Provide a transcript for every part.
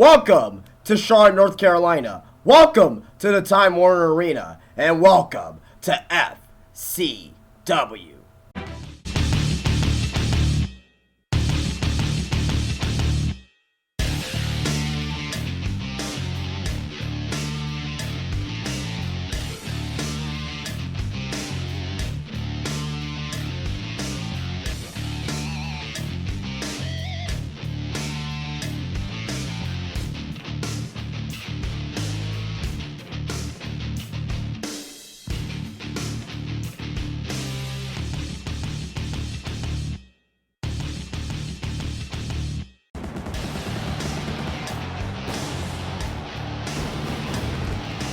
Welcome to Charlotte, North Carolina. Welcome to the Time Warner Arena. And welcome to FCW.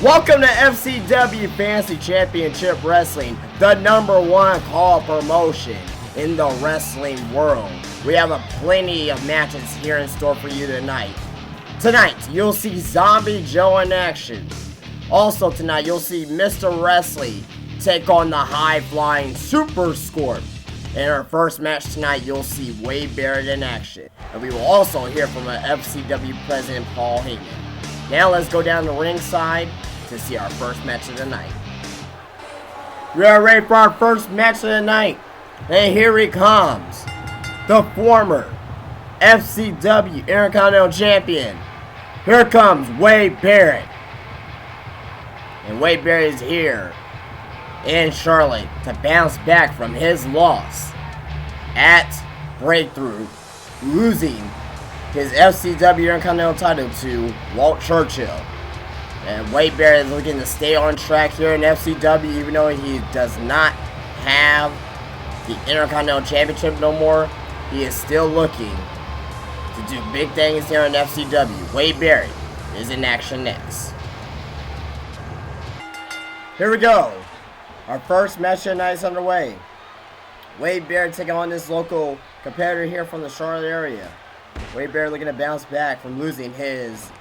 Welcome to FCW Fantasy Championship Wrestling, the #1 CAW promotion in the wrestling world. We have plenty of matches here in store for you tonight. Tonight, you'll see Zombie Joe in action. Also tonight, you'll see Mr. Wrestling take on the high-flying Super Scorp. In our first match tonight, you'll see Barrett in action. And we will also hear from FCW President Paul Heyman. Now let's go down the ringside to see our first match of the night. We are ready for our first match of the night. And here he comes. The former FCW Intercontinental Champion. Here comes Barrett. And Barrett is here in Charlotte to bounce back from his loss at Breakthrough, losing his FCW Intercontinental title to Walt Churchill. And Barrett is looking to stay on track here in FCW, even though he does not have the Intercontinental Championship no more. He is still looking to do big things here in FCW. Barrett is in action next. Here we go. Our first match of the night is underway. Barrett taking on this local competitor here from the Charlotte area. Barrett looking to bounce back from losing his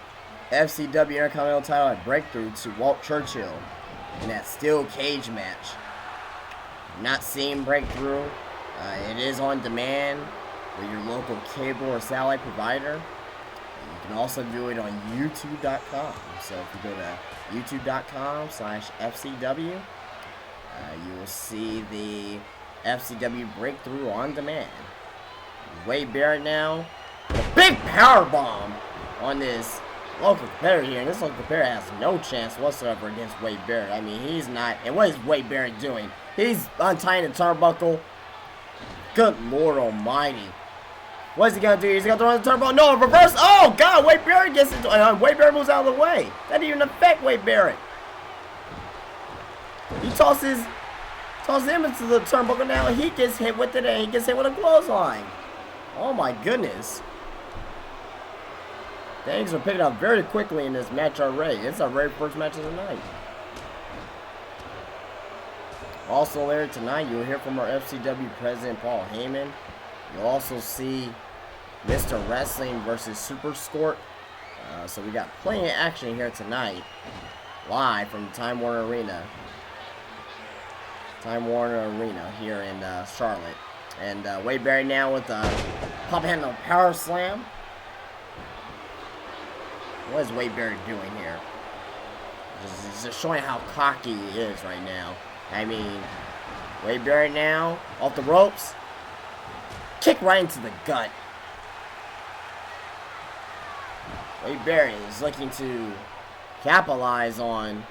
FCW Intercontinental title at Breakthrough to Walt Churchill in that steel cage match. Not seeing Breakthrough. It is on demand with your local cable or satellite provider. You can also do it on YouTube.com. So if you go to YouTube.com/FCW, you will see the FCW Breakthrough on demand. Barrett now. A big power bomb on this local competitor here, and this local competitor has no chance whatsoever against Barrett. I mean, he's not. And what is Barrett doing? He's untying the turnbuckle. Good Lord Almighty! What is he gonna do? He's gonna throw in the turnbuckle. No, reverse. Oh God! Barrett gets into. Barrett moves out of the way. That didn't even affect Barrett. He tosses him into the turnbuckle now, and he gets hit with it, and he gets hit with a clothesline. Oh my goodness! Things are picking up very quickly in this match already. It's our very first match of the night. Also later tonight, you'll hear from our FCW President Paul Heyman. You'll also see Mr. Wrestling versus Super Scorp. So we got plenty of action here tonight, live from the Time Warner Arena. Time Warner Arena here in Charlotte. And Barrett now with a pop handle power slam. What is Barrett doing here? He's just showing how cocky he is right now. I mean, Barrett now off the ropes. Kick right into the gut. Barrett is looking to capitalize on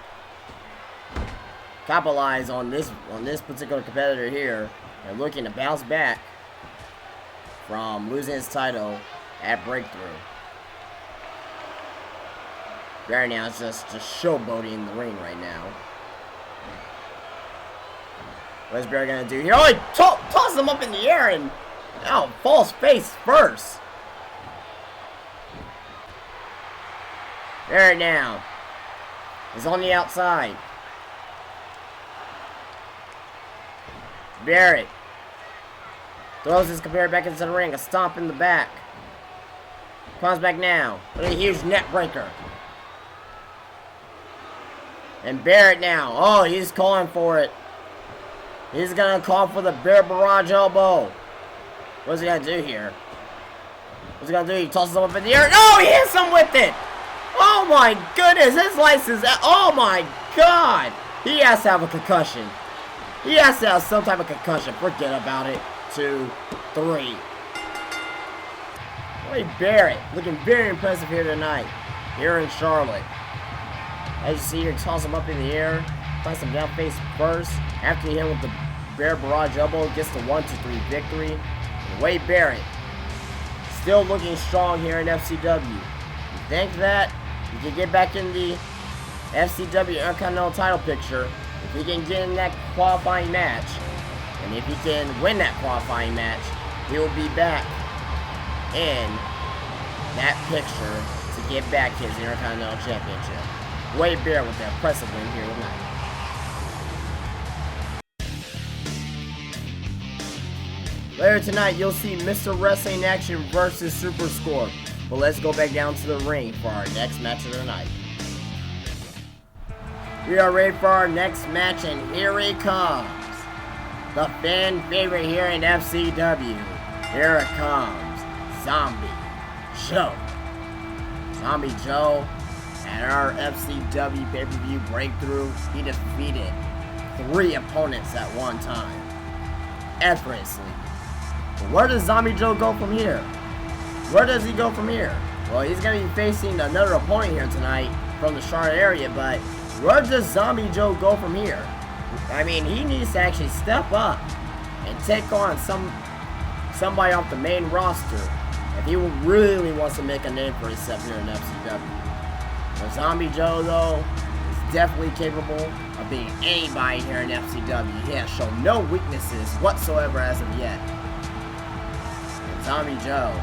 this particular competitor here, and looking to bounce back from losing his title at Breakthrough. Barrett now is just showboating in the ring right now. What is Barrett gonna do here? Oh, he tosses him up in the air and now falls face first. Barrett now is on the outside. Barrett throws his competitor back into the ring. A stomp in the back. Comes back now with a huge neck breaker. And Barrett now. Oh, he's calling for it. He's going to call for the Bear Barrage elbow. What's he going to do here? What's he gonna do? He tosses him up in the air. Oh, he hits him with it! Oh my goodness, his license. Oh my god! He has to have a concussion. He has to have some type of concussion. Forget about it. 2, 3. Boy, Barrett looking very impressive here tonight. Here in Charlotte. As you see here, toss him up in the air. Finds him down face first. After he hit him with the Barrett barrage elbow, gets the 1-2-3 victory. And Wade Barrett still looking strong here in FCW. You think that he can get back in the FCW Intercontinental title picture if he can get in that qualifying match, and if he can win that qualifying match, he will be back in that picture to get back his Intercontinental Championship. Wade Barrett with the impressive win here tonight. Later tonight, you'll see Mr. Wrestling Action versus Super Scorp. But let's go back down to the ring for our next match of the night. We are ready for our next match, and here he comes. The fan favorite here in FCW. Here it comes. Zombie Joe. Zombie Joe, at our FCW pay-per-view breakthrough, he defeated 3 opponents at one time. Effortlessly. But where does Zombie Joe go from here? Where does he go from here? Well, he's going to be facing another opponent here tonight from the Charlotte area, but where does Zombie Joe go from here? I mean, he needs to actually step up and take on somebody off the main roster if he really wants to make a name for himself here in FCW. But Zombie Joe, though, is definitely capable of being anybody here in FCW. He has shown no weaknesses whatsoever as of yet. And Zombie Joe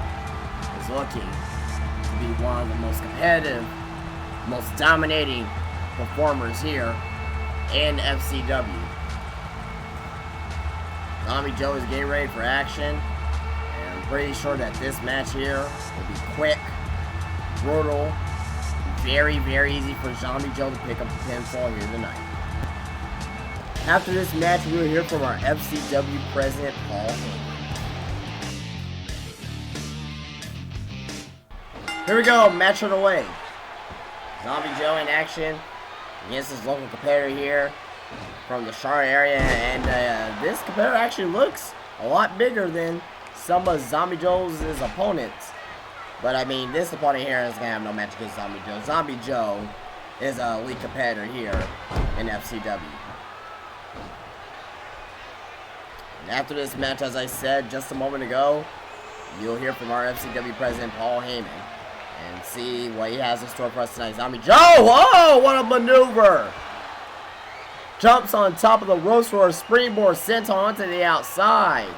is looking to be one of the most competitive, most dominating performers here in FCW. Zombie Joe is getting ready for action, and I'm pretty sure that this match here will be quick, brutal, very, very easy for Zombie Joe to pick up the pinfall here tonight. After this match, we will hear from our FCW president, Paul Heyman. Here we go, match of the way. Zombie Joe in action against his local competitor here from the Charlotte area, and this competitor actually looks a lot bigger than some of Zombie Joe's opponents. But I mean, this opponent here is going to have no match against Zombie Joe. Zombie Joe is an elite competitor here in FCW. And after this match, as I said just a moment ago, you'll hear from our FCW president, Paul Heyman, and see what he has in store for us tonight. Zombie Joe! Oh, what a maneuver! Jumps on top of the ropes for a springboard sent onto the outside.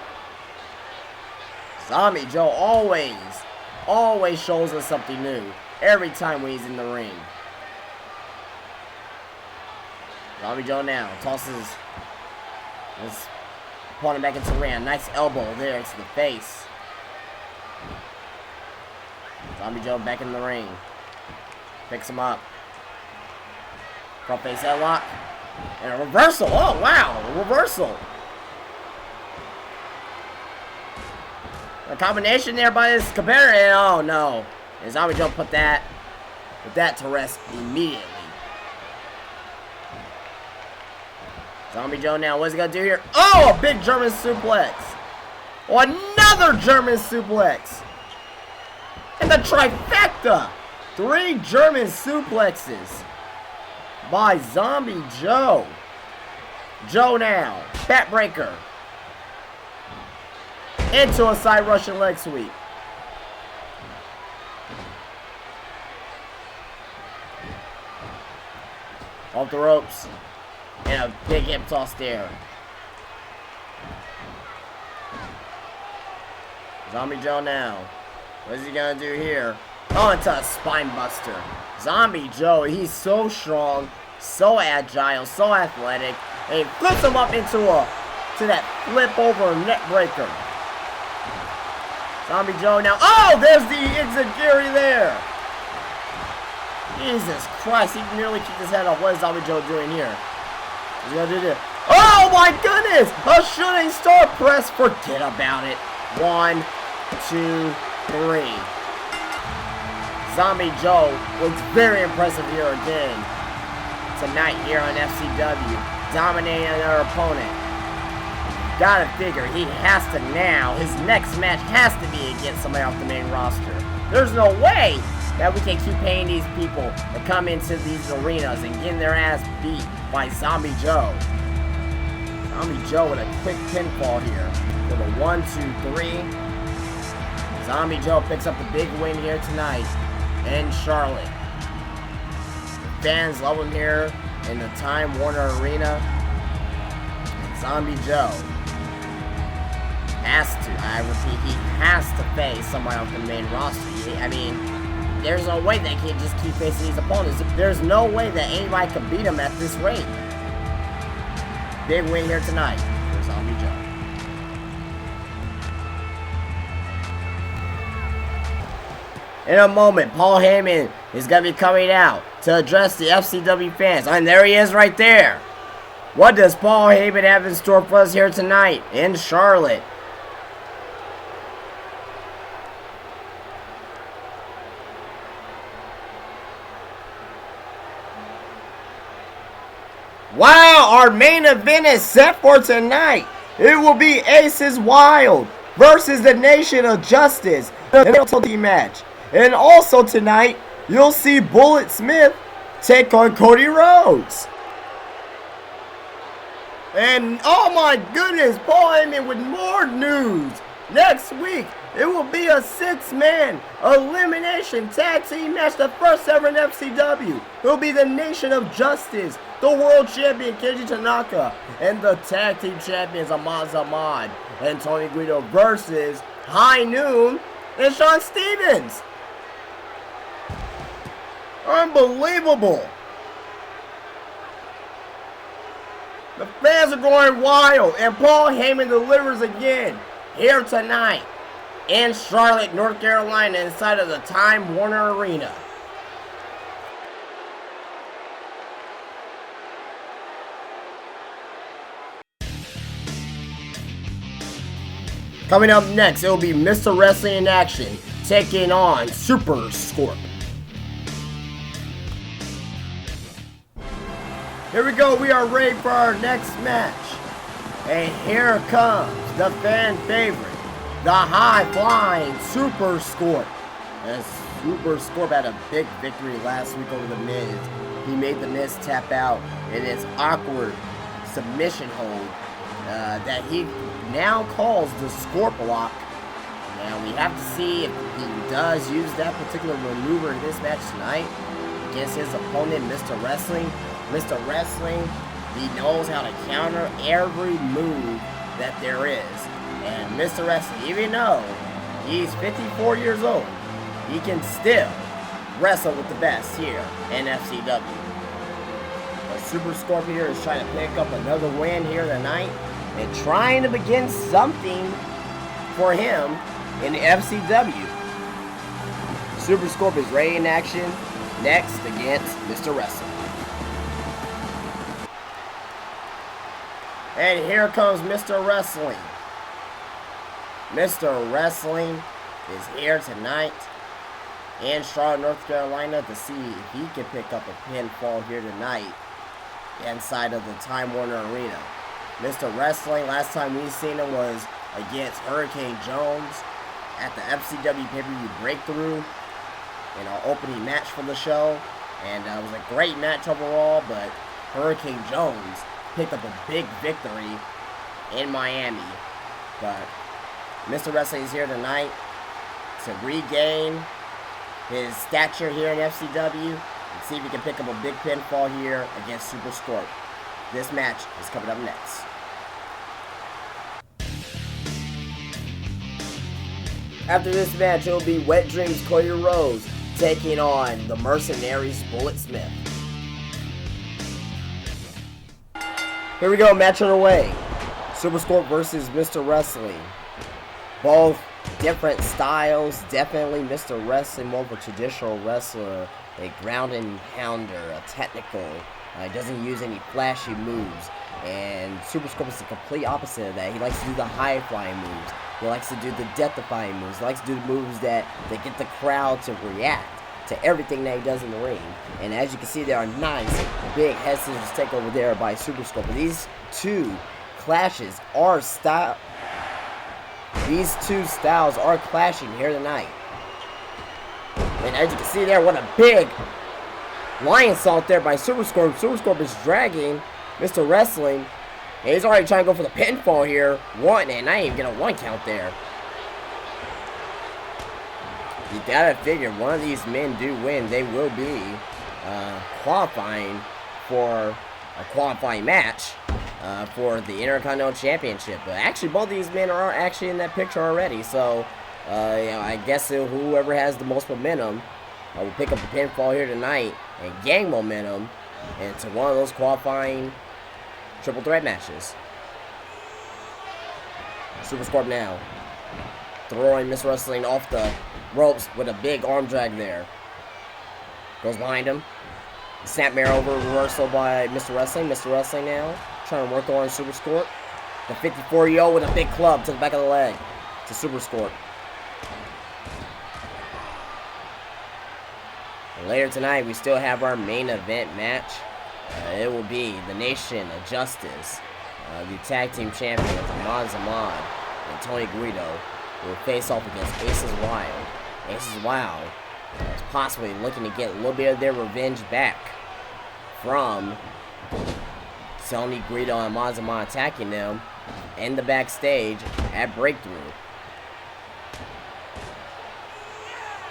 Zombie Joe always shows us something new every time when he's in the ring. Zombie Joe now tosses his opponent back into the ring. Nice elbow there to the face. Zombie Joe back in the ring. Picks him up. Front face headlock. And a reversal. Oh, wow. A reversal. A combination there by this competitor. And oh, no. And Zombie Joe put that to rest immediately. Zombie Joe now. What's he going to do here? Oh, a big German suplex. Oh, another German suplex. And the trifecta. 3 German suplexes by Zombie Joe. Joe now. Backbreaker. Into a side Russian leg sweep. Off the ropes. And a big hip toss there. Zombie Joe now. What is he going to do here? Oh, it's a spine buster. Zombie Joe, he's so strong, so agile, so athletic. And he flips him up into that flip over neck breaker. Zombie Joe now. Oh, there's the Enziguri there. Jesus Christ, he nearly kicked his head off. What is Zombie Joe doing here? What's he going to do there? Oh my goodness! A shooting star press. Forget about it. 1, 2, 3. Zombie Joe looks very impressive here again tonight here on FCW, dominating their opponent. Gotta figure he has to now, his next match has to be against somebody off the main roster. There's no way that we can keep paying these people to come into these arenas and getting their ass beat by Zombie Joe. Zombie Joe with a quick pinfall here for the 1, 2, 3. Zombie Joe picks up the big win here tonight in Charlotte. The fans love him here in the Time Warner Arena. And Zombie Joe has to, I repeat, he has to face somebody off the main roster. I mean, there's no way they can just keep facing these opponents. There's no way that anybody can beat him at this rate. Big win here tonight for Zombie Joe. In a moment, Paul Heyman is going to be coming out to address the FCW fans. And there he is right there. What does Paul Heyman have in store for us here tonight in Charlotte? Wow, our main event is set for tonight. It will be Aces Wild versus the Nation of Justice in a team match. And also tonight, you'll see Bullet Smith take on Cody Rhodes. And oh my goodness, Paul Heyman with more news. Next week, it will be a 6-man elimination tag team match, the first ever in FCW. It will be the Nation of Justice, the World Champion Keiji Tanaka, and the Tag Team Champions Ahmad Ahmad and Tony Guido versus High Noon and Sean Stevens. Unbelievable. The fans are going wild, and Paul Heyman delivers again here tonight in Charlotte, North Carolina, inside of the Time Warner Arena. Coming up next, it will be Mr. Wrestling in action, taking on Super Scorp. Here we go, we are ready for our next match. And here comes the fan favorite, the high-flying Super Scorp. And Super Scorp had a big victory last week over The Miz. He made The Miz tap out in his awkward submission hold that he now calls the Scorp Lock. Now we have to see if he does use that particular maneuver in this match tonight against his opponent, Mr. Wrestling. Mr. Wrestling, he knows how to counter every move that there is. And Mr. Wrestling, even though he's 54 years old, he can still wrestle with the best here in FCW. But Super Scorp here is trying to pick up another win here tonight and trying to begin something for him in the FCW. Super Scorp is ready in action next against Mr. Wrestling. And here comes Mr. Wrestling. Mr. Wrestling is here tonight in Charlotte, North Carolina to see if he can pick up a pinfall here tonight inside of the Time Warner Arena. Mr. Wrestling, last time we seen him was against Hurricane Jones at the FCW pay-per-view Breakthrough in our opening match for the show. And it was a great match overall, but Hurricane Jones picked up a big victory in Miami. But Mr. Wrestling is here tonight to regain his stature here in FCW and see if he can pick up a big pinfall here against Super Scorp. This match is coming up next. After this match, it will be Wet Dreams Cody Rhodes taking on the Mercenaries Bullet Smith. Here we go, match on the way. Super Scorp versus Mr. Wrestling. Both different styles. Definitely Mr. Wrestling, more of a traditional wrestler. A ground and pounder, a technical. He doesn't use any flashy moves. And Super Scorp is the complete opposite of that. He likes to do the high-flying moves. He likes to do the death-defying moves. He likes to do the moves that get the crowd to react. to everything that he does in the ring. And as you can see, there are nice big head scissors takeover there by Super Scorp. These two clashes are These two styles are clashing here tonight. And as you can see there, what a big lion salt there by Super Scorp. Super Scorp is dragging Mr. Wrestling. And he's already trying to go for the pinfall here. One, and I didn't even get a 1 count there. You gotta figure one of these men do win. They will be qualifying for a qualifying match for the Intercontinental Championship. But actually, both of these men are actually in that picture already. So, you know, I guess whoever has the most momentum will pick up the pinfall here tonight and gain momentum into one of those qualifying triple threat matches. Super Scorp now throwing Mr. Wrestling off the ropes with a big arm drag there. Goes behind him. Snapmare over reversal by Mr. Wrestling. Mr. Wrestling now trying to work on Super Scorp. The 54-yo with a big club to the back of the leg to Super Scorp. And later tonight, we still have our main event match. It will be the Nation of Justice, the tag team champions, Ahmad Zaman and Tony Guido, will face off against Aces Wild. Aces Wild is possibly looking to get a little bit of their revenge back from Tony Guido and Ahmad Zaman attacking them in the backstage at Breakthrough.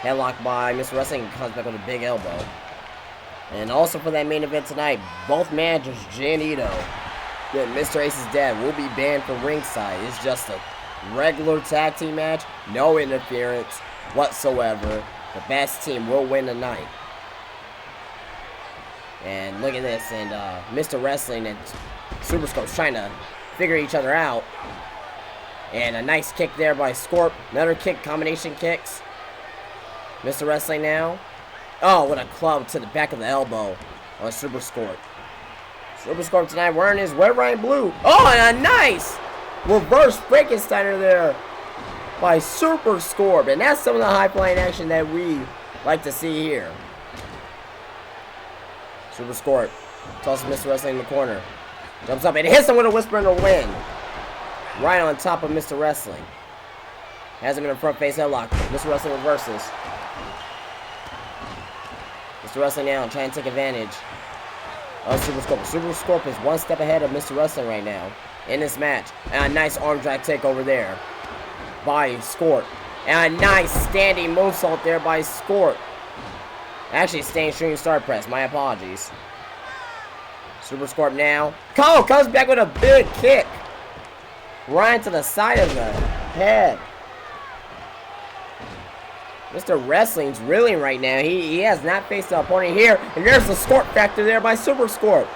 Headlock by Mr. Wrestling, comes back with a big elbow. And also for that main event tonight, both managers, Jay and Ito, that Mr. Ace's dad, will be banned from ringside. It's just a regular tag team match, no interference whatsoever. The best team will win tonight. And look at this, and Mr. Wrestling and Super Scorp trying to figure each other out. And a nice kick there by Scorp. Another kick, combination kicks. Mr. Wrestling now. Oh, what a club to the back of the elbow on Super Scorp. Super Scorp tonight wearing his red, white, and blue. Oh, and a nice reverse Frankensteiner there by Super Scorp. And that's some of the high-flying action that we like to see here. Super Scorp tosses Mr. Wrestling in the corner. Jumps up and hits him with a Whisper in the Wind. Right on top of Mr. Wrestling. Has him in a front face headlock. Mr. Wrestling reverses. Mr. Wrestling now trying to take advantage of Super Scorp. Super Scorp is one step ahead of Mr. Wrestling right now in this match. And a nice arm drag takeover there by Scorp. And a nice standing moonsault there by Scorp. Actually, staying shooting star press. My apologies. Super Scorp now. Cole comes back with a big kick. Right to the side of the head. Mr. Wrestling's reeling right now. He has not faced the opponent here. And there's the Scorp factor there by Super Scorp.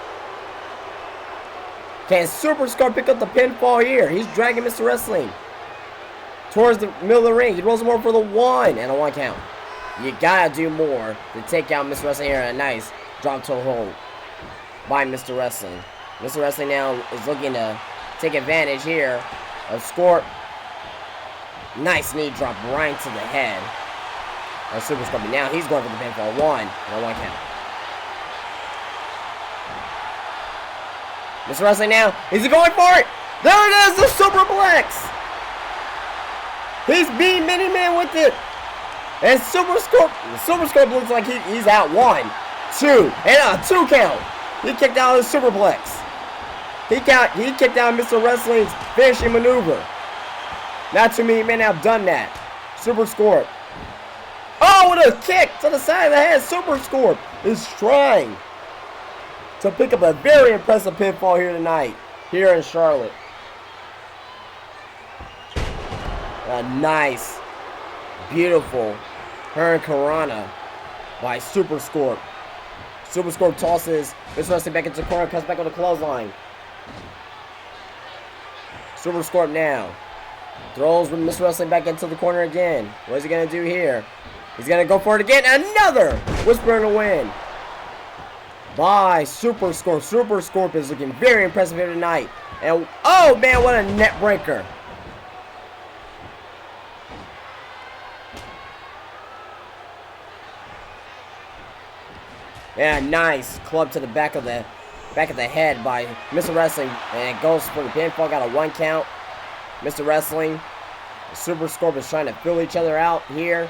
Can Super Scorp pick up the pinfall here? He's dragging Mr. Wrestling towards the middle of the ring. He rolls him over for the 1 and a 1 count. You gotta do more to take out Mr. Wrestling here. A nice drop toe hold by Mr. Wrestling. Mr. Wrestling now is looking to take advantage here of Scorp. Nice knee drop right to the head of Super Scorp. Now he's going for the pinfall. 1 and a 1 count. Mr. Wrestling now, is he going for it? There it is, the Superplex! He's beating many men with it. And Super Scorp looks like he's out. 1, 2, and a 2 count. He kicked out his Superplex. He kicked out Mr. Wrestling's finishing maneuver. Not too many men have done that. Super Scorp. Oh, with a kick to the side of the head. Super Scorp is trying to pick up a very impressive pinfall here tonight, here in Charlotte. A nice, beautiful Hurricanrana by Super Scorp. Super Scorp tosses Mr. Wrestling back into the corner, comes back with a clothesline. Super Scorp now throws with Mr. Wrestling back into the corner again. What is he going to do here? He's going to go for it again. Another Whisper in the Wind by Super Scorp. Super Scorp is looking very impressive here tonight. And oh man, what a net breaker. And a nice club to the back of the head by Mr. Wrestling. And it goes for the pinfall. Got a 1 count. Mr. Wrestling. Super Scorp is trying to fill each other out here.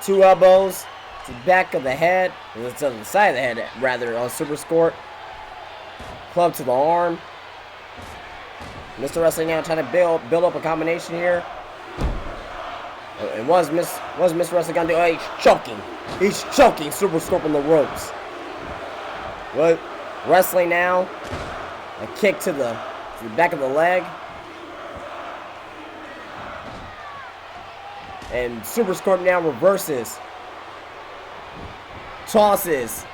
2 elbows to the back of the head. To the side of the head, rather, on Super Scorp. Club to the arm. Mr. Wrestling now trying to build up a combination here. And what's Mr. Wrestling gonna do? Oh, he's choking. He's choking Super Scorp on the ropes. What? Wrestling now. A kick to the back of the leg. And Super Scorp now reverses. Tosses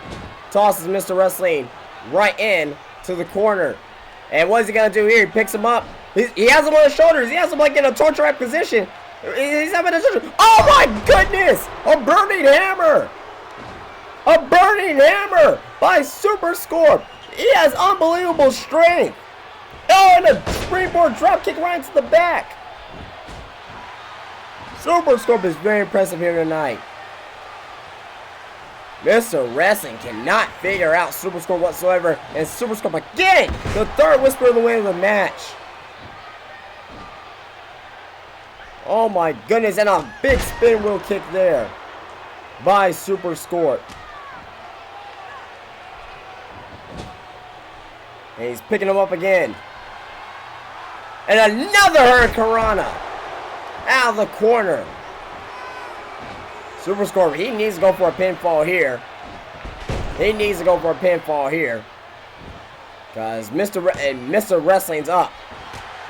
Mr. Wrestling right in to the corner. And what is he going to do here? He picks him up. He has him on his shoulders. He has him like in a torture rack position. He's having a torture. Oh my goodness! A burning hammer! A burning hammer by Super Scorp. He has unbelievable strength. Oh, and a springboard drop kick right into the back. Super Scorp is very impressive here tonight. Mr. Wrestling cannot figure out Super Scorp whatsoever. And Super Scorp again, the third whisper of the win of the match. Oh my goodness, and a big spin wheel kick there by Super Scorp. And he's picking him up again. And another Hurricanrana out of the corner. Super Scorp, he needs to go for a pinfall here. Because Mr. Wrestling's up.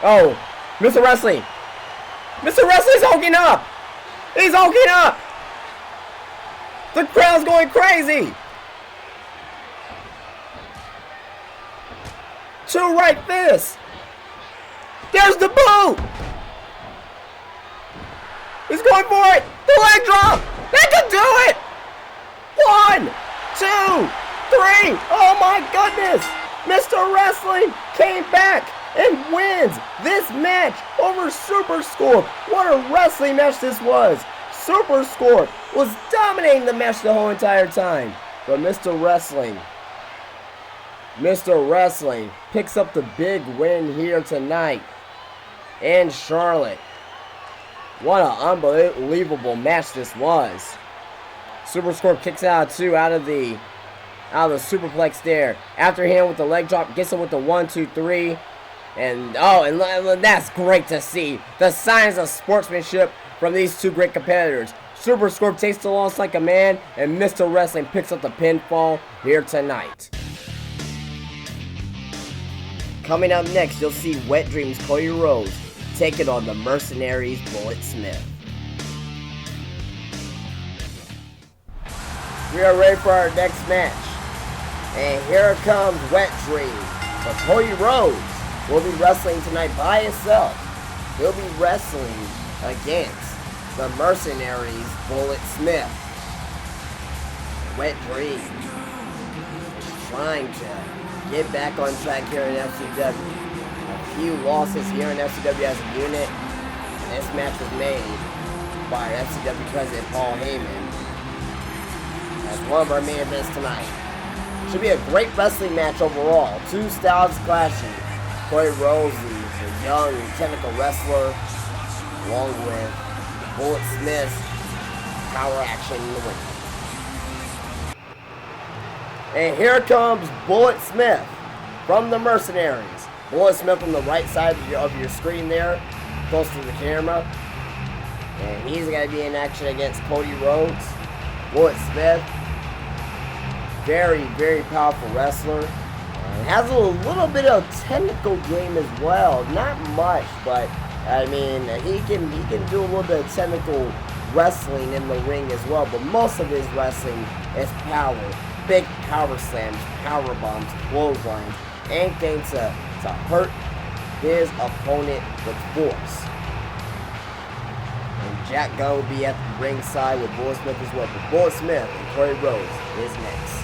Oh, Mr. Wrestling. Mr. Wrestling's hulking up. He's hulking up. The crowd's going crazy. 2 right fists. There's the boot. He's going for it. The leg drop. They can do it. 1, 2, 3. Oh my goodness. Mr. Wrestling came back and wins this match over Super Scorp. What a wrestling match this was. Super Scorp was dominating the match the whole entire time. But Mr. Wrestling picks up the big win here tonight in Charlotte. What an unbelievable match this was. Super Scorp kicks out 2 out of the superplex there. After him with the leg drop, gets him with the 1, 2, 3. And that's great to see. The signs of sportsmanship from these 2 great competitors. Super Scorp takes the loss like a man, and Mr. Wrestling picks up the pinfall here tonight. Coming up next, you'll see Wet Dreams Cody Rhodes taking on the Mercenaries Bullet Smith. We are ready for our next match. And here comes Wet Dreams. But Cody Rhodes will be wrestling tonight by himself. He'll be wrestling against the Mercenaries Bullet Smith. Wet Dreams is trying to get back on track here in FCW. A few losses here in FCW as a unit. This match was made by FCW President Paul Heyman as one of our main events tonight. Should be a great wrestling match overall. 2 styles clashing. Cody Rhodes, the young technical wrestler, along with Bullet Smith's power action in the ring. And here comes Bullet Smith from the Mercenaries. Bullet Smith on the right side of your screen there, close to the camera. And he's going to be in action against Cody Rhodes. Bullet Smith, very, very powerful wrestler. Has a little bit of technical game as well. Not much, but I mean, he can do a little bit of technical wrestling in the ring as well. But most of his wrestling is power. Big power slams, power bombs, clotheslines, anything to hurt his opponent with force. And Jack Gunn will be at the ringside with Bullet Smith as well. But Bullet Smith and Cody Rhodes is next.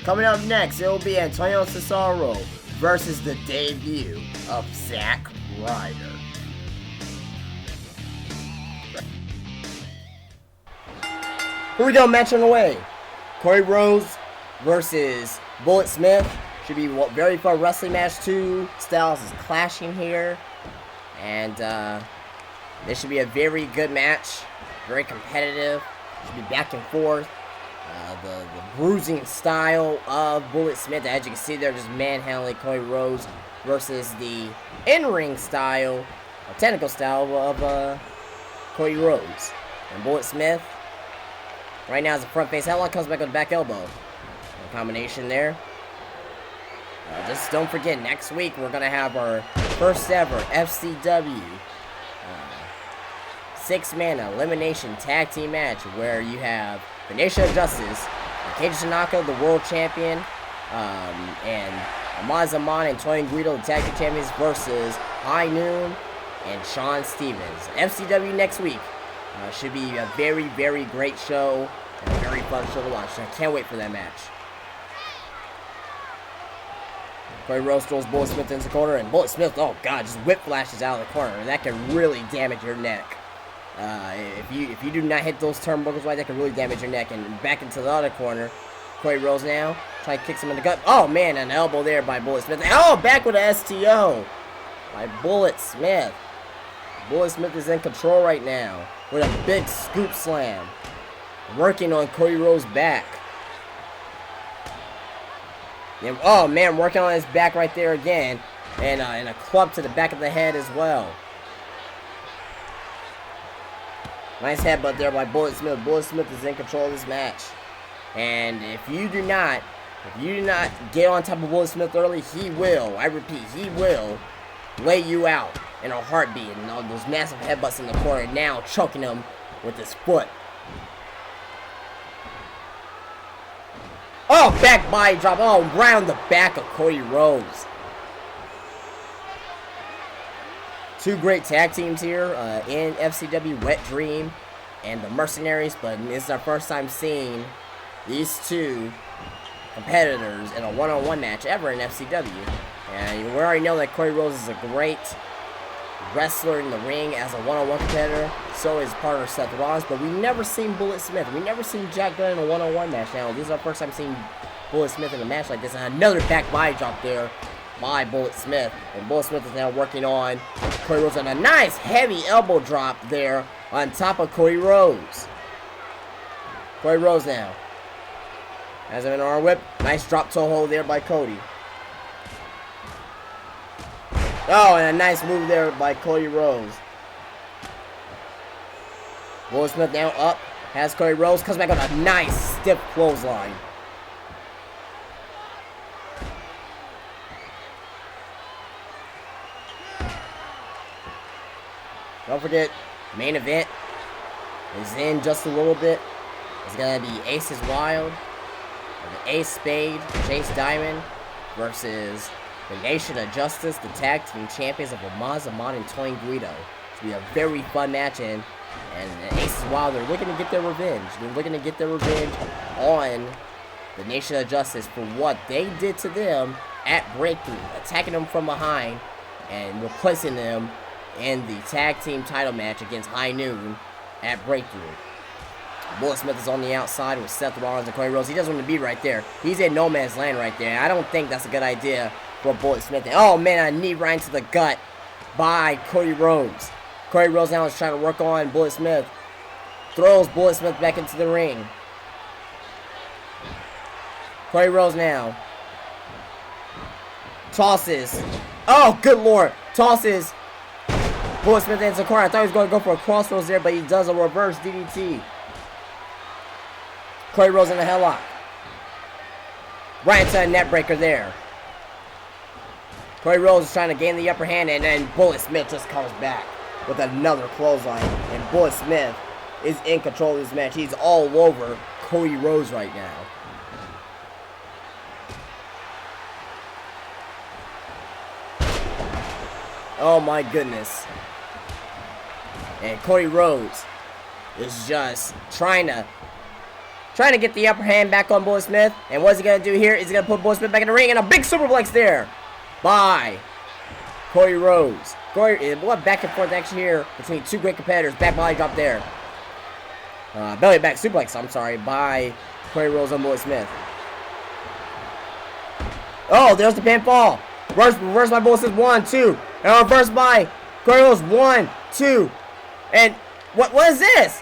Coming up next, it will be Antonio Cesaro versus the debut of Zack Ryder. Here we go, match on the way. Cody Rhodes versus Bullet Smith. Should be a very fun wrestling match. Two styles is clashing here. And this should be a very good match. Very competitive. Should be back and forth. The bruising style of Bullet Smith, as you can see there, just manhandling Cody Rhodes, versus the in-ring style, or technical style of Cody Rhodes. And Bullet Smith, right now is a front face headlock, comes back with a back elbow. A combination there. Just don't forget, next week we're going to have our first ever FCW 6-man elimination tag team match, where you have the Nation of Justice, Keiji Tanaka, the world champion, and Amazamon and Tony Guido, the tag team champions, versus High Noon and Sean Stevens. FCW next week should be a very, very great show and a very fun show to watch. I can't wait for that match. Cody Rhodes throws Bullet Smith into the corner, and Bullet Smith, oh god, just whip flashes out of the corner, and that can really damage your neck. If you do not hit those turnbuckles right, that can really damage your neck. And back into the other corner, Cody Rhodes now try to kick him in the gut. Oh man, an elbow there by Bullet Smith. Oh, back with an STO by Bullet Smith. Bullet Smith is in control right now with a big scoop slam, working on Cody Rhodes' back. And, oh man, working on his back right there again, and a club to the back of the head as well. Nice headbutt there by Bullet Smith. Bullet Smith is in control of this match. And if you do not get on top of Bullet Smith early, he will, I repeat, he will lay you out in a heartbeat. And all those massive headbutts in the corner, now choking him with his foot. Oh, back body drop. Oh, round the back of Cody Rhodes. Two great tag teams here in FCW, Wet Dream and the Mercenaries, but this is our first time seeing these two competitors in a one-on-one match ever in FCW. And we already know that Cody Rhodes is a great wrestler in the ring as a one-on-one competitor. So is partner Seth Rollins, but we've never seen Bullet Smith. We've never seen Jack Gunn in a one-on-one match. Now, this is our first time seeing Bullet Smith in a match like this. And another back body drop there by Bullet Smith. And Bullet Smith is now working on Cody Rhodes, and a nice heavy elbow drop there on top of Cody Rhodes. Cody Rhodes now has him in an arm whip. Nice drop toe hold there by Cody. Oh, and a nice move there by Cody Rhodes. Bullet Smith now up, has Cody Rhodes, comes back with a nice stiff clothesline. Don't forget, main event is in just a little bit. It's going to be Aces Wild, the Ace Spade, Chase Diamond, versus the Nation of Justice, the tag team champions of Amazamon and Tony Guido. It's going to be a very fun match, and the Aces Wild, they're looking to get their revenge. They're looking to get their revenge on the Nation of Justice for what they did to them at Breakthrough, attacking them from behind and replacing them in the tag team title match against High Noon at Breakthrough. Bullet Smith is on the outside with Seth Rollins and Cody Rhodes. He doesn't want to be right there. He's in no man's land right there. I don't think that's a good idea for Bullet Smith. Oh man, a knee right into the gut by Cody Rhodes. Cody Rhodes now is trying to work on Bullet Smith. Throws Bullet Smith back into the ring. Cody Rhodes now tosses. Oh, good lord. Tosses Bullet Smith into the corner. I thought he was going to go for a crossroads there, but he does a reverse DDT. Cody Rhodes in the headlock. Right into a net breaker there. Cody Rhodes is trying to gain the upper hand, and then Bullet Smith just comes back with another clothesline. And Bullet Smith is in control of this match. He's all over Cody Rhodes right now. Oh my goodness. And Cody Rhodes is just trying to get the upper hand back on Bullet Smith. And what's he going to do here? He's going to put Bullet Smith back in the ring, and a big superplex there by Cody Rhodes. What back and forth action here between two great competitors. Back body drop there. belly back suplex, I'm sorry, by Cody Rhodes on Bullet Smith. Oh, there's the pinfall. Reverse by Bullet Smith, 1, 2. And reverse by Cody Rhodes, 1, 2. And what is this?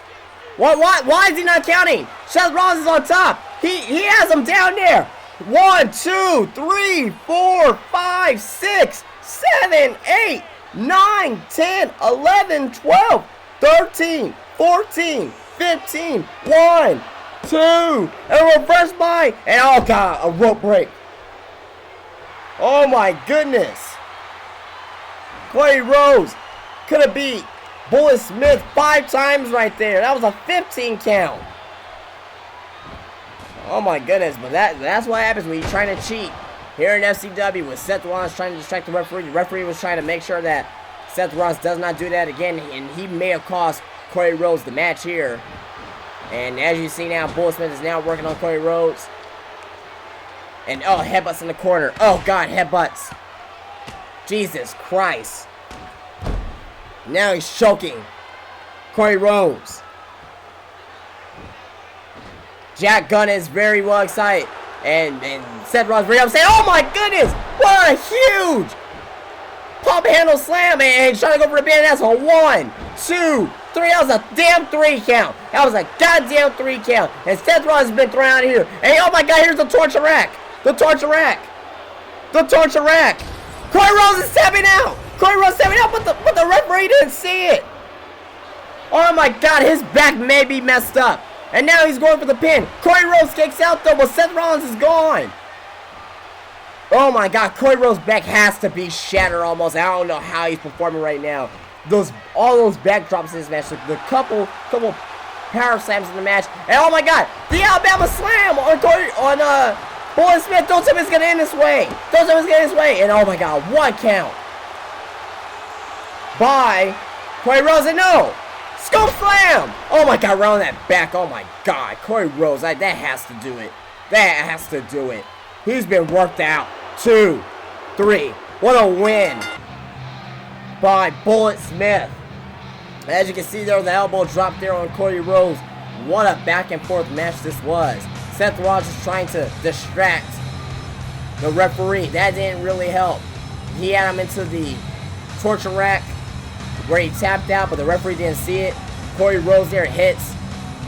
Why is he not counting? Seth Rollins is on top. He has him down there. 1, 2, 3, 4, 5, 6, 7, 8, 9, 10, 11, 12, 13, 14, 15, 1, 2, and reverse by, and oh god, a rope break. Oh my goodness. Cody Rhodes could have beat Bullet Smith 5 times right there. That was a 15 count. Oh my goodness, but that's what happens when you're trying to cheat here in FCW with Seth Rollins trying to distract the referee. The referee was trying to make sure that Seth Rollins does not do that again, and he may have cost Cody Rhodes the match here. And as you see now, Bullet Smith is now working on Cody Rhodes. And oh, headbutts in the corner. Oh god, headbutts. Jesus Christ. Now he's choking Cody Rhodes. Jack Gunn is very well excited. And Seth Rollins very upset. Oh my goodness! What a huge pump handle slam. And he's trying to go for the bandit. That's a 1, 2, 3. That was a damn 3 count. That was a goddamn 3 count. And Seth Rollins has been thrown out here. And oh my god, here's the torture rack. The torture rack. The torture rack. Cody Rhodes is tapping out. Cody Rhodes tapping out, but the referee didn't see it. Oh my god, his back may be messed up. And now he's going for the pin. Cody Rhodes kicks out though, but Seth Rollins is gone. Oh my god, Cody Rhodes' back has to be shattered almost. I don't know how he's performing right now. All those backdrops in this match, the couple power slams in the match. And oh my god, the Alabama slam on Bullet Smith. Don't tell me it's gonna end this way. Don't tell me it's gonna end this way. And oh my god, 1 count by Cody Rhodes. And no! Scope slam! Oh my god, around that back. Oh my god. Cody Rhodes, that has to do it. That has to do it. He's been worked out. 2, 3. What a win by Bullet Smith. As you can see there, the elbow drop there on Cody Rhodes. What a back and forth match this was. Seth Rollins is trying to distract the referee. That didn't really help. He had him into the torture rack where he tapped out, but the referee didn't see it. Cody Rhodes there hits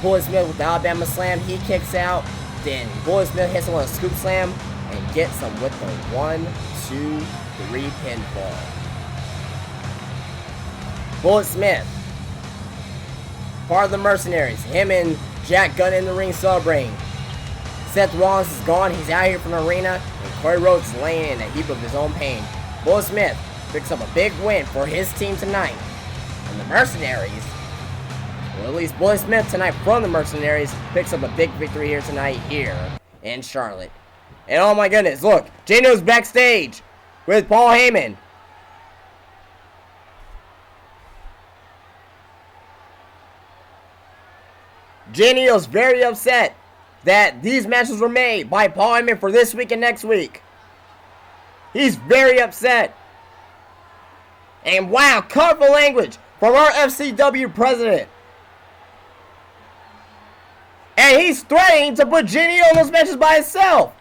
Bullet Smith with the Alabama slam. He kicks out. Then Bullet Smith hits him with a scoop slam and gets him with the 1, 2, 3 pinfall. Bullet Smith, part of the Mercenaries. Him and Jack Gunn in the ring celebrating. Seth Rollins is gone. He's out here from the arena. And Cody Rhodes is laying in a heap of his own pain. Bullet Smith picks up a big win for his team tonight. And the Mercenaries, or at least Bullet Smith tonight from the Mercenaries, picks up a big victory here tonight here in Charlotte. And oh my goodness, look, Jano's backstage with Paul Heyman. Janio's very upset that these matches were made by Paul Heyman for this week and next week. He's very upset. And wow, colorful language from our FCW president. And he's threatening to put Genio in those matches by himself.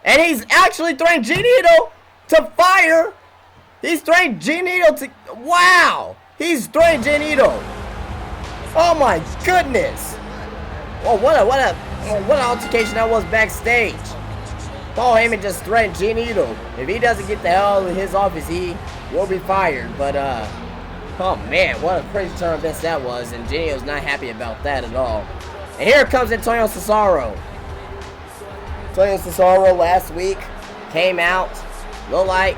And he's actually threatening Genio to fire. He's threatening Genio to... Wow. He's threatening Genio. Oh my goodness. Oh, what an altercation that was backstage. Paul Heyman just threatened Genito. If he doesn't get the hell out of his office, he will be fired. But, oh man, what a crazy turn of events that was. And Genito's not happy about that at all. And here comes Antonio Cesaro. Antonio Cesaro last week came out, looked like,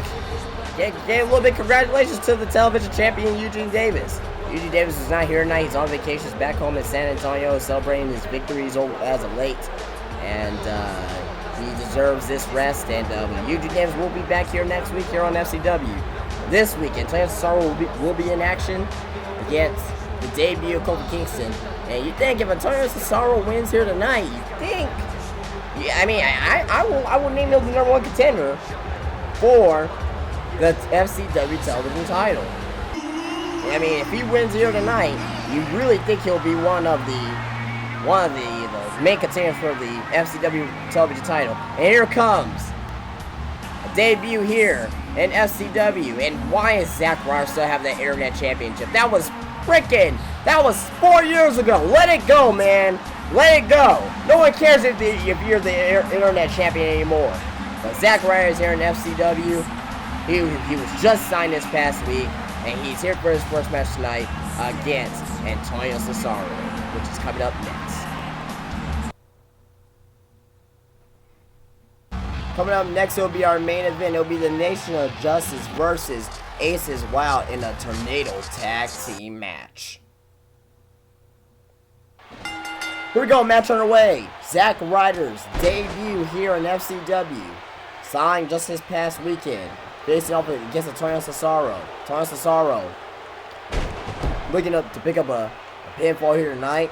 gave a little bit of congratulations to the television champion Eugene Davis. Eugene Davis is not here tonight. He's on vacation. He's back home in San Antonio celebrating his victories as of late. And he deserves this rest. And Eugene Davis will be back here next week here on FCW. This week, Antonio Cesaro will be in action against the debut of Kofi Kingston. And you think if Antonio Cesaro wins here tonight, you think... Yeah, I mean, I will name him the number 1 contender for the FCW television title. I mean, if he wins here tonight, You really think he'll be one of the main contenders for the FCW television title? And here comes a debut here in FCW. And why does Zack Ryder still have that Internet Championship? That was 4 years ago. Let it go, man. Let it go. No one cares if you're the Internet Champion anymore. But Zack Ryder is here in FCW. He was just signed this past week, and he's here for his first match tonight against Antonio Cesaro, which is coming up next. Coming up next, it'll be our main event. It'll be the Nation of Justice versus Aces Wild in a Tornado Tag Team match. Here we go, match underway. Zack Ryder's debut here in FCW. Signed just this past weekend. Facing off against Antonio Cesaro. Antonio Cesaro looking up to pick up a pinfall here tonight.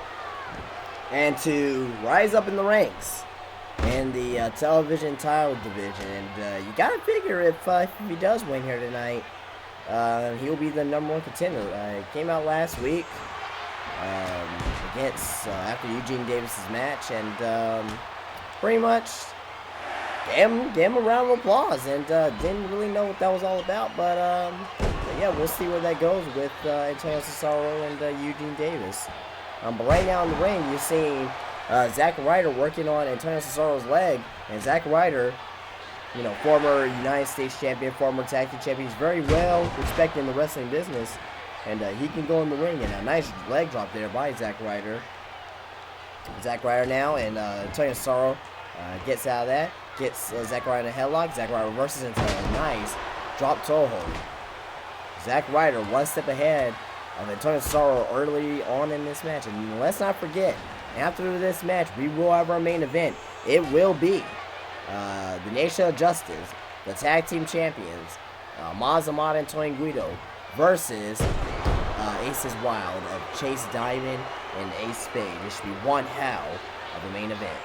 And to rise up in the ranks in the television title division. And you gotta figure if he does win here tonight, he'll be the #1 contender. He came out last week against after Eugene Davis's match, and pretty much gave him a round of applause, and didn't really know what that was all about, but yeah, we'll see where that goes with Antonio Cesaro and Eugene Davis. But right now in the ring, you're seeing Zack Ryder working on Antonio Cesaro's leg, and Zack Ryder, you know, former United States champion, former tag team champion, he's very well respected in the wrestling business, and he can go in the ring, and a nice leg drop there by Zack Ryder. Zack Ryder now, and Antonio Cesaro gets out of that, gets Zack Ryder in a headlock. Zack Ryder reverses into a nice drop toe hold. Zack Ryder one step ahead of Antonio Cesaro early on in this match. And let's not forget, after this match, we will have our main event. It will be the Nation of Justice, the Tag Team Champions, Maz Amada and Tony Guido, versus Aces Wild of Chase Diamond and Ace Spade. This should be one hell of a main event.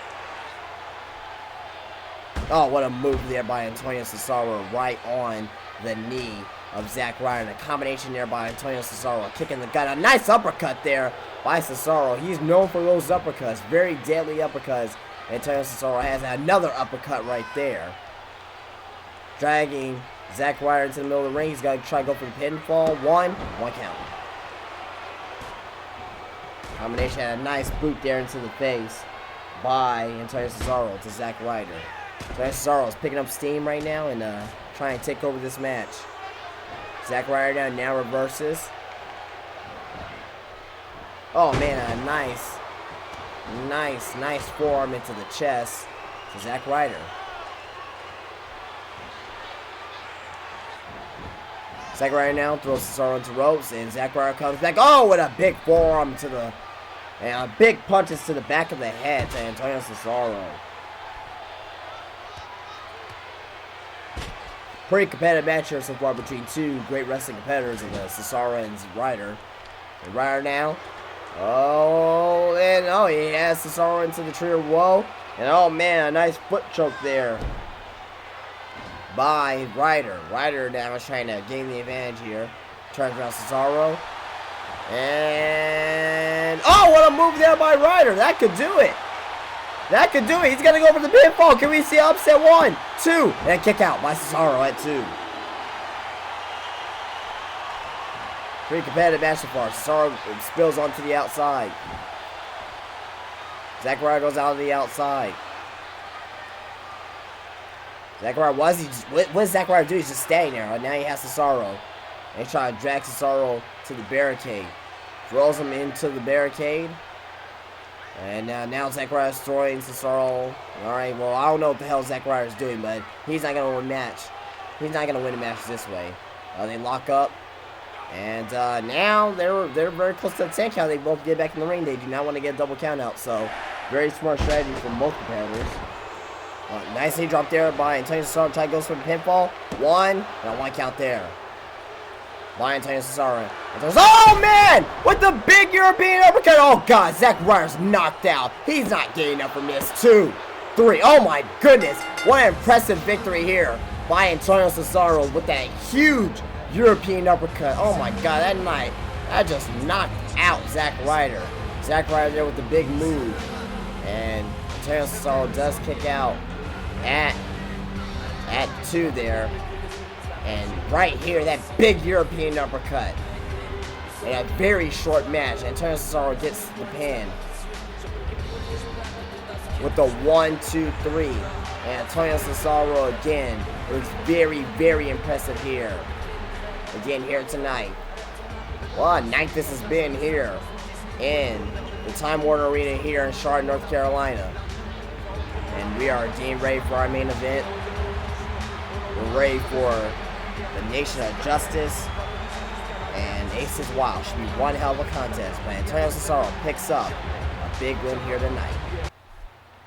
Oh, what a move there by Antonio Cesaro, right on the knee of Zack Ryder. A combination there by Antonio Cesaro, kicking the gut. A nice uppercut there by Cesaro. He's known for those uppercuts, very deadly uppercuts. Antonio Cesaro has another uppercut right there, dragging Zack Ryder into the middle of the ring. He's got to try to go for the pinfall. One count. Combination had a nice boot there into the face by Antonio Cesaro to Zack Ryder. Antonio Cesaro is picking up steam right now and trying to take over this match. Zack Ryder now reverses. Oh man, a nice forearm into the chest to Zack Ryder. Zack Ryder now throws Cesaro into ropes, and Zack Ryder comes back. Oh, with a big forearm to the, and a big punches to the back of the head to Antonio Cesaro. Pretty competitive match here so far between two great wrestling competitors in Cesaro and Ryder. And Ryder now. Oh, and oh, he has Cesaro into the tree of woe. And oh man, a nice foot choke there by Ryder. Ryder now is trying to gain the advantage here. Turns around Cesaro. And oh, what a move there by Ryder. That could do it. That could do it. He's going to go for the pinfall. Can we see upset? 1, 2. And a kick out by Cesaro at 2. Pretty competitive match so far. Cesaro spills onto the outside. Zack Ryder goes out of the outside. Zack Ryder, what does Zack Ryder do? He's just staying there. Now he has Cesaro. And he's trying to drag Cesaro to the barricade. Throws him into the barricade. And now Zack Ryder's throwing Cesaro. Alright, well, I don't know what the hell Zack Ryder's doing, but he's not going to win a match. He's not going to win a match this way. They lock up. And now they're very close to the 10 count. They both get back in the ring. They do not want to get a double count out. So, very smart strategy from both competitors. Nicely dropped there by Antonio Cesaro. Try to go for the pinfall. 1. And a 1 count there by Antonio Cesaro. Oh man! With the big European uppercut. Oh god, Zack Ryder's knocked out. He's not getting up from this. 2, 3. Oh my goodness. What an impressive victory here by Antonio Cesaro with that huge European uppercut. Oh my god, that just knocked out Zack Ryder. Zack Ryder there with the big move. And Cesaro does kick out at 2 there. And right here, that big European uppercut. And a very short match. And Cesaro gets the pin with the 1, 2, 3. And Antonio Cesaro again looks very, very impressive here. Again here tonight. What a night this has been here in the Time Warner Arena here in Charlotte, North Carolina. And we are getting ready for our main event. We're ready for the Nation of Justice and Aces Wild. Should be one hell of a contest. But Antonio Cesaro picks up a big win here tonight.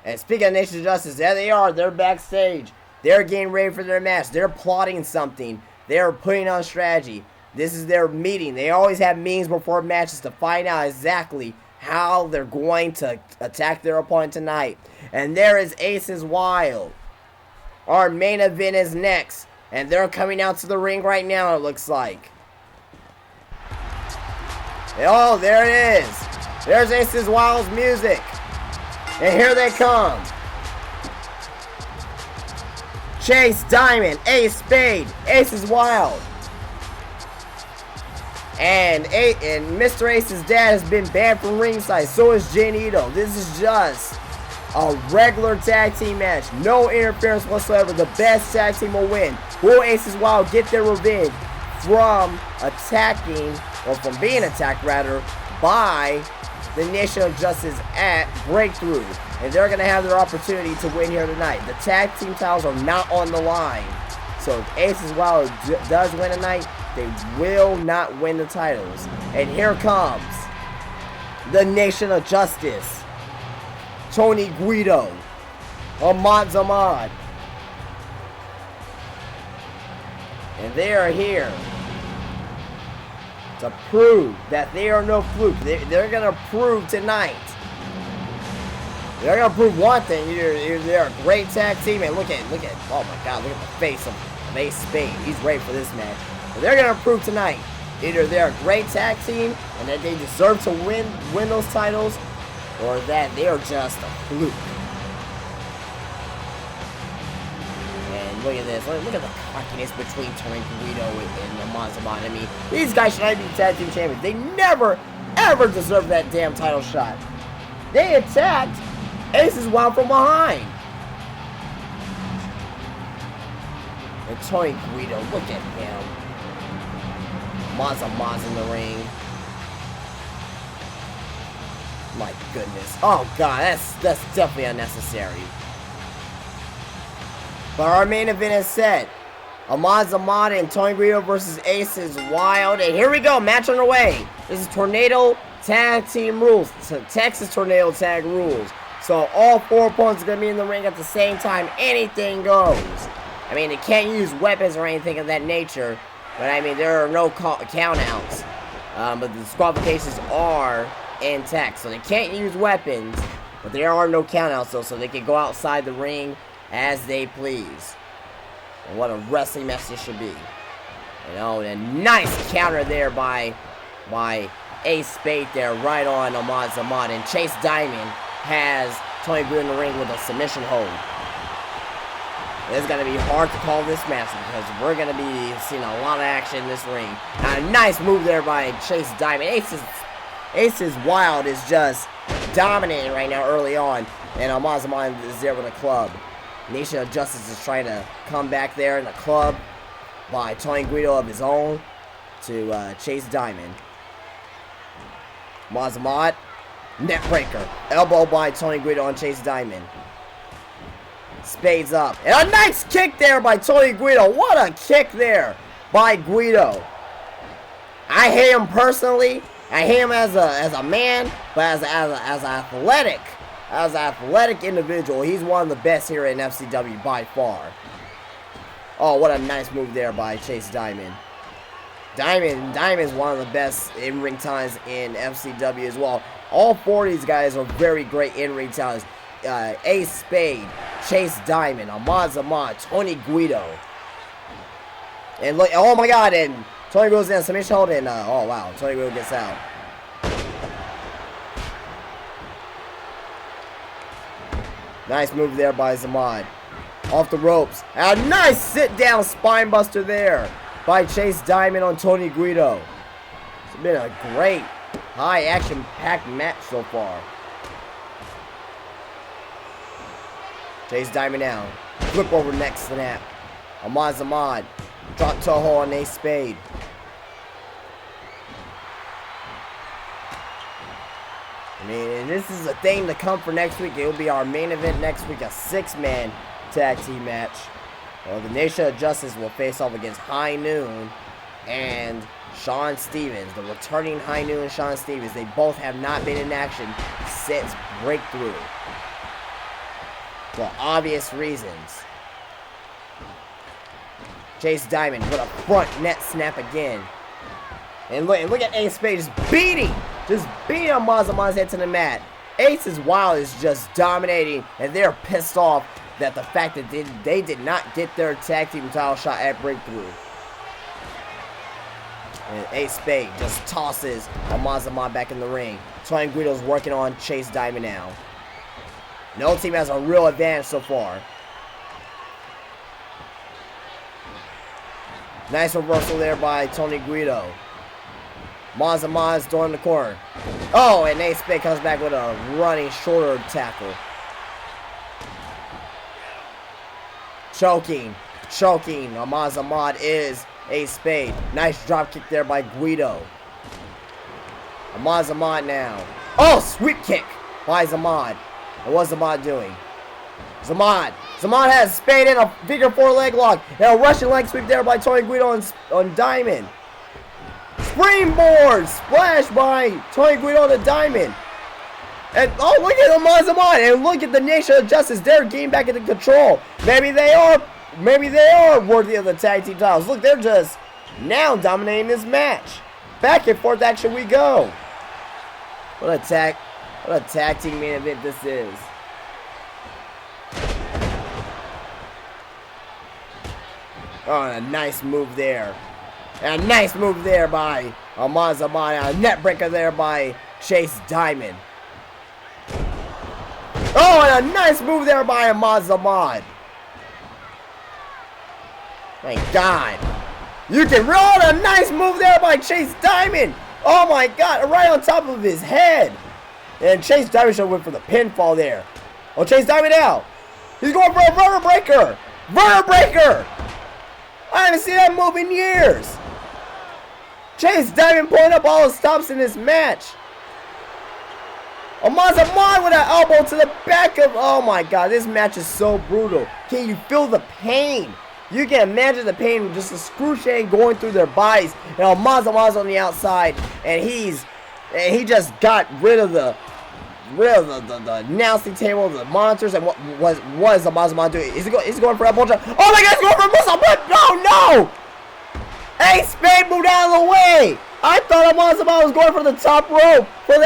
And speaking of Nation of Justice, there they are. They're backstage. They're getting ready for their match. They're plotting something. They're putting on strategy. This is their meeting. They always have meetings before matches to find out exactly how they're going to attack their opponent tonight. And there is Aces Wild. Our main event is next. And they're coming out to the ring right now, it looks like. Oh, there it is. There's Aces Wild's music. And here they come. Chase Diamond, Ace Spade, Aces Wild. And Mr. Ace's dad has been banned from ringside. So is Janito. This is just a regular tag team match. No interference whatsoever. The best tag team will win. Will Aces Wild get their revenge from attacking, or from being attacked rather, by the Nation of Justice at Breakthrough? And they're going to have their opportunity to win here tonight. The tag team titles are not on the line. So if Aces Wild does win tonight, they will not win the titles. And here comes the Nation of Justice. Tony Guido, Ahmad Zamad. And they are here to prove that they are no fluke. They're going to prove tonight. They're going to prove one thing. Either they're a great tag team. And look at, oh my God, look at the face of Ace Spade. He's ready for this match. But they're going to prove tonight. Either they're a great tag team and that they deserve to win those titles, or that they are just a fluke. And look at this. Look at the cockiness between Tony Guido and Ahmad Zamad. I mean, these guys should not be tag team champions. They never, ever deserved that damn title shot. They attacked Aces Wild from behind. And Tony Guido, look at him. Ahmad in the ring. My goodness. Oh God, that's definitely unnecessary. But our main event is set. Ahmad Zamad and Tony Guido versus Aces Wild. And here we go, match on the way. This is Tornado Tag Team Rules. Texas Tornado Tag Rules. So all 4 opponents are going to be in the ring at the same time. Anything goes. I mean, they can't use weapons or anything of that nature. But I mean, there are no countouts. But the disqualifications are intact. So they can't use weapons. But there are no countouts though. So they can go outside the ring as they please. And what a wrestling match this should be. You know, a nice counter there by Ace Spade there, right on Ahmad Zamad. And Chase Diamond has Tony Guido in the ring with a submission hold. It's going to be hard to call this match because we're going to be seeing a lot of action in this ring. Now, a nice move there by Chase Diamond. Aces Wild is just dominating right now early on. And Ahmad Zamad is there with a club. Nation of Justice is trying to come back there in a club by Tony Guido of his own to Chase Diamond. Ahmad Zamad, neck breaker. Elbow by Tony Guido on Chase Diamond. Spades up. And a nice kick there by Tony Guido. What a kick there by Guido. I hate him personally. I hate him as a man, but as an athletic individual, he's one of the best here in FCW by far. Oh, what a nice move there by Chase Diamond. Diamond's one of the best in-ring talents in FCW as well. All 4 of these guys are very great in-ring talents. Ace Spade, Chase Diamond, Ahmad Zamad, Tony Guido. And look, oh my God, and Tony goes in submission hold, and oh wow, Tony Guido gets out. Nice move there by Zamad. Off the ropes. A nice sit-down spine buster there by Chase Diamond on Tony Guido. It's been a great, high action-packed match so far. Chase Diamond now. Flip over neck snap. Ahmad Zamad. Drop Toho on Ace Spade. I mean, this is a thing to come for next week. It will be our main event next week, a 6-man tag team match. The Nation of Justice will face off against High Noon and Sean Stevens. The returning High Noon and Sean Stevens. They both have not been in action since Breakthrough. For obvious reasons. Chase Diamond with a front net snap again. And look at Ace Spade just beating Ahmad Zamad's head to the mat. Ace's Wild is just dominating, and they're pissed off that the fact that they did not get their tag team title shot at Breakthrough. And Ace Spade just tosses Ahmad Zamad back in the ring. Tony Guido's working on Chase Diamond now. No team has a real advantage so far. Nice reversal there by Tony Guido. Mazamaz throwing the corner. Oh, and Ace Spade comes back with a running shoulder tackle. Choking. Mazamad is Ace Spade. Nice drop kick there by Guido. Zamad now. Oh, sweep kick by Zamad. And what's Zamad doing? Zamad has Spade in a figure 4 leg lock. And a Russian leg sweep there by Tony Guido on Diamond. Springboard splash by Tony Guido to Diamond. And oh, look at Zamad. And look at the Nation of Justice. They're getting back into control. Maybe they are worthy of the tag team titles. Look, they're just now dominating this match. Back and forth action we go. What a tag team main event this is. Oh, a nice move there. And a nice move there by Ahmad Zamad. A net breaker there by Chase Diamond. Oh, and a nice move there by Ahmad Zamad. Thank God. You can roll a nice move there by Chase Diamond. Oh my God, right on top of his head. And Chase Diamond should have went for the pinfall there. Oh, Chase Diamond now. He's going for a vertebreaker. Vertebreaker. I haven't seen that move in years. Chase Diamond pulling up all the stops in this match. Ahmad Zamad with an elbow to the back of... Oh my God, this match is so brutal. Can you feel the pain? You can imagine the pain just excruciating going through their bodies. And Ahmad Zamad's on the outside, and he just got rid of the announcing table, the monitors, and what is Ahmad Zamad doing? Is he going for a elbow drop? Oh my God, he's going for a muscle whip! Oh no! Ace Spade moved out of the way! I thought Ahmad Zamad was going for the top rope for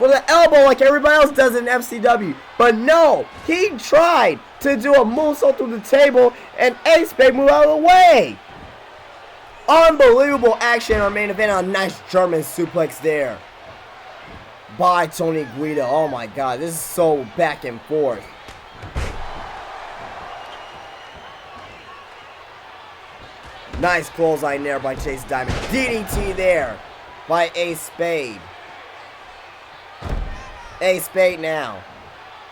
the elbow like everybody else does in FCW. But no, he tried to do a moonsault through the table, and Ace Spade moved out of the way. Unbelievable action in our main event. A nice German suplex there by Tony Guido. Oh my God, this is so back and forth. Nice clothesline there by Chase Diamond. DDT there by Ace Spade. Ace Spade now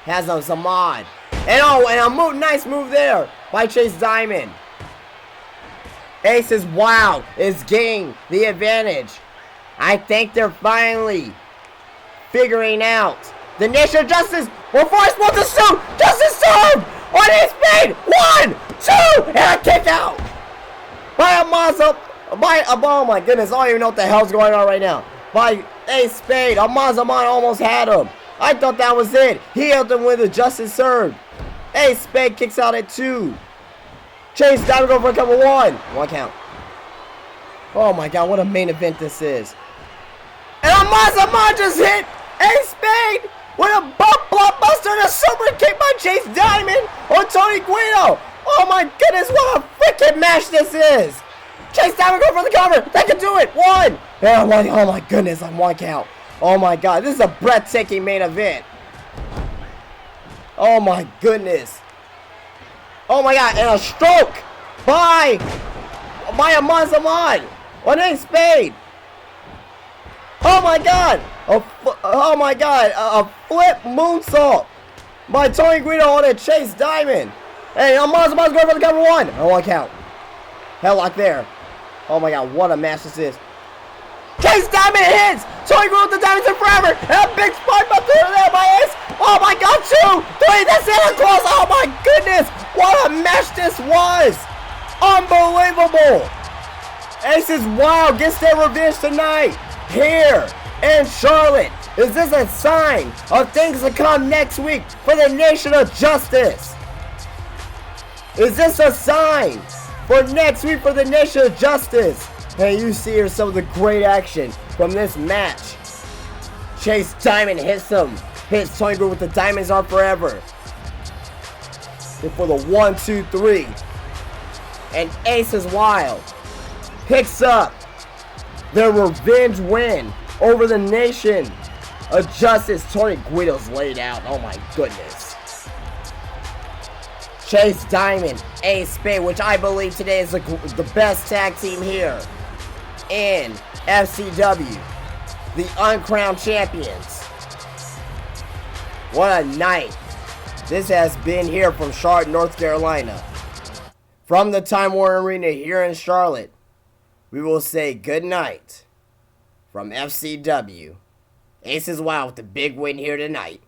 has a Zamad. And a nice move there by Chase Diamond. Ace is wild, is getting the advantage. I think they're finally figuring out the Nation of Justice. Before I spoke to Sue, Justice served on Ace Spade. 1, 2, and a kick out by oh my goodness, I don't even know what the hell's going on right now. By Ace Spade. Ahmad Zamad almost had him. I thought that was it. He helped him with a Justice serve. Ace Spade kicks out at 2. Chase Diamond go for a couple 1. 1 count. Oh my God, what a main event this is. And Ahmad Zamad just hit Ace Spade with a blockbuster and a super kick by Chase Diamond on Tony Guido. Oh my goodness, what a freaking match this is. Chase Diamond go for the cover. They can do it. 1. Oh my goodness, on 1 count. Oh my God, this is a breathtaking main event. Oh my goodness. Oh my god, and a stroke by a Mazaman. What a spade. Oh my god. Oh my god. A flip moonsault by Tony Guido on a Chase Diamond. Hey, Mazaman's going for the cover one. I want to count. Headlock there. Oh my god, what a match this is. Chase Diamond hits! Tony Guido with the Diamonds in forever! And a big spike up through there by Ace! Oh my god, 2! 3! That's Santa Claus! Oh my goodness! What a match this was! Unbelievable! Ace is Wild gets their revenge tonight! Here in Charlotte! Is this a sign of things to come next week for the Nation of Justice? Is this a sign for next week for the Nation of Justice? And you see here some of the great action from this match. Chase Diamond hits him. Hits Tony Guido with the Diamonds Are Forever. And for the 1, 2, 3. And Ace is Wild picks up their revenge win over the Nation of Justice. Tony Guido's laid out. Oh my goodness. Chase Diamond, Ace Spade, which I believe today is the best tag team here in FCW, the uncrowned champions. What a night this has been here from Charlotte, North Carolina. From the Time Warner Arena here in Charlotte, we will say good night from FCW. Ace is Wild with the big win here tonight.